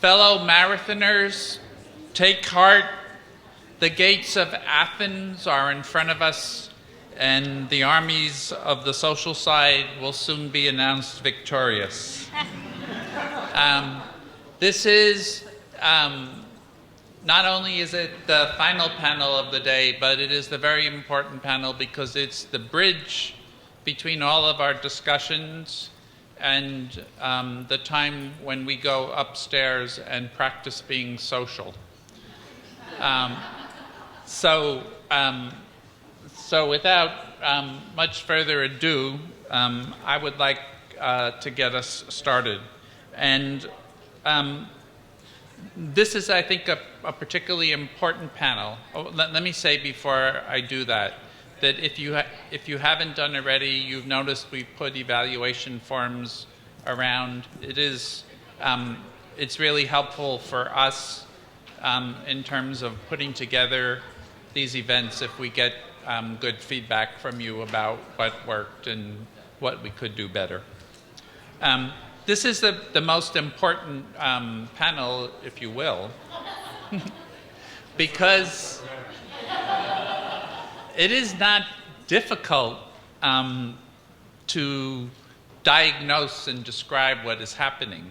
Fellow marathoners, take heart. The gates of Athens are in front of us, and the armies of the social side will soon be announced victorious. This is, not only is it the final panel of the day, but it is the very important panel because it's the bridge between all of our discussions and the time when we go upstairs and practice being social. So without much further ado, I would like to get us started. And this is, I think, a particularly important panel. Oh, let me say before I do that if you haven't done already, you've noticed we've put evaluation forms around. It's really helpful for us in terms of putting together these events if we get good feedback from you about what worked and what we could do better. This is the most important panel, if you will, because it is not difficult to diagnose and describe what is happening,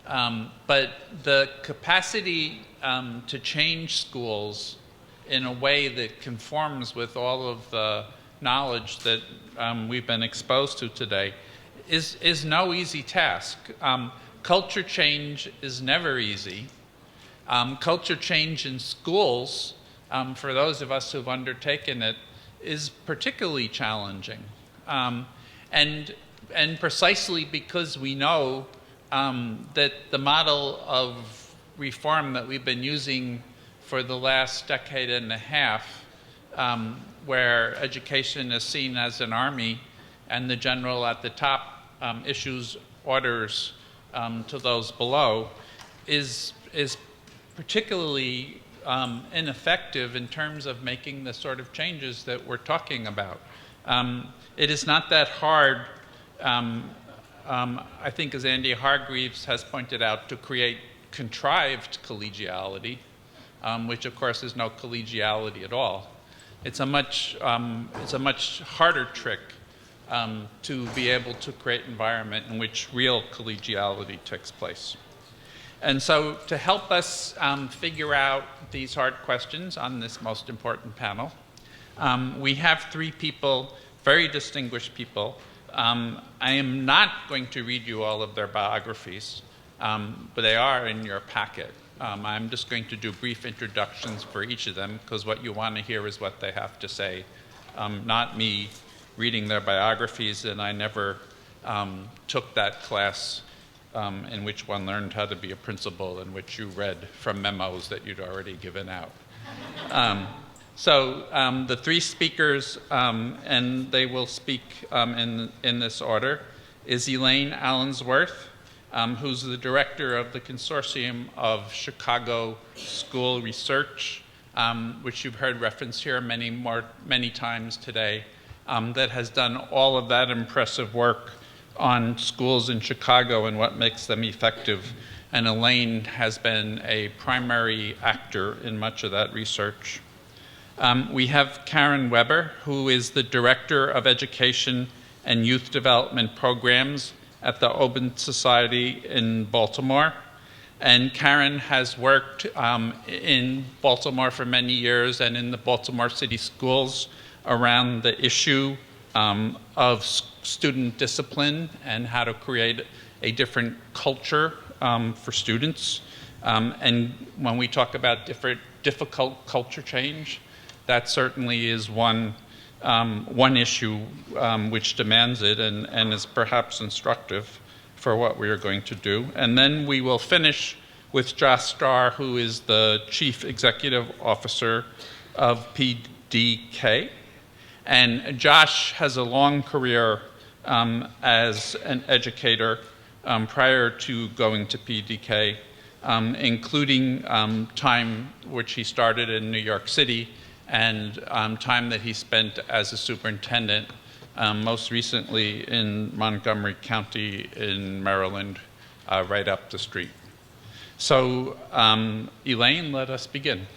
but the capacity to change schools in a way that conforms with all of the knowledge that we've been exposed to today is no easy task. Culture change is never easy. Culture change in schools, for those of us who've undertaken it, is particularly challenging. And precisely because we know that the model of reform that we've been using for the last decade and a half, where education is seen as an army and the general at the top issues orders to those below, is particularly ineffective in terms of making the sort of changes that we're talking about. It is not that hard, I think, as Andy Hargreaves has pointed out, to create contrived collegiality, which of course is no collegiality at all. It's a much harder trick to be able to create an environment in which real collegiality takes place. And so to help us figure out these hard questions on this most important panel, we have three people, very distinguished people. I am not going to read you all of their biographies, but they are in your packet. I'm just going to do brief introductions for each of them because what you want to hear is what they have to say, not me reading their biographies, and I never took that class in which one learned how to be a principal, in which you read from memos that you'd already given out. So the three speakers, and they will speak in this order, is Elaine Allensworth, who's the director of the Consortium of Chicago School Research, which you've heard referenced here many times today, that has done all of that impressive work on schools in Chicago and what makes them effective. And Elaine has been a primary actor in much of that research. We have Karen Weber, who is the Director of Education and Youth Development Programs at the Open Society in Baltimore. And Karen has worked in Baltimore for many years and in the Baltimore City schools around the issue of student discipline and how to create a different culture for students. And when we talk about difficult culture change, that certainly is one issue which demands it and is perhaps instructive for what we are going to do. And then we will finish with Josh Starr, who is the Chief Executive Officer of PDK. And Josh has a long career as an educator prior to going to PDK, including time which he started in New York City and time that he spent as a superintendent, most recently in Montgomery County in Maryland, right up the street. So, Elaine, let us begin.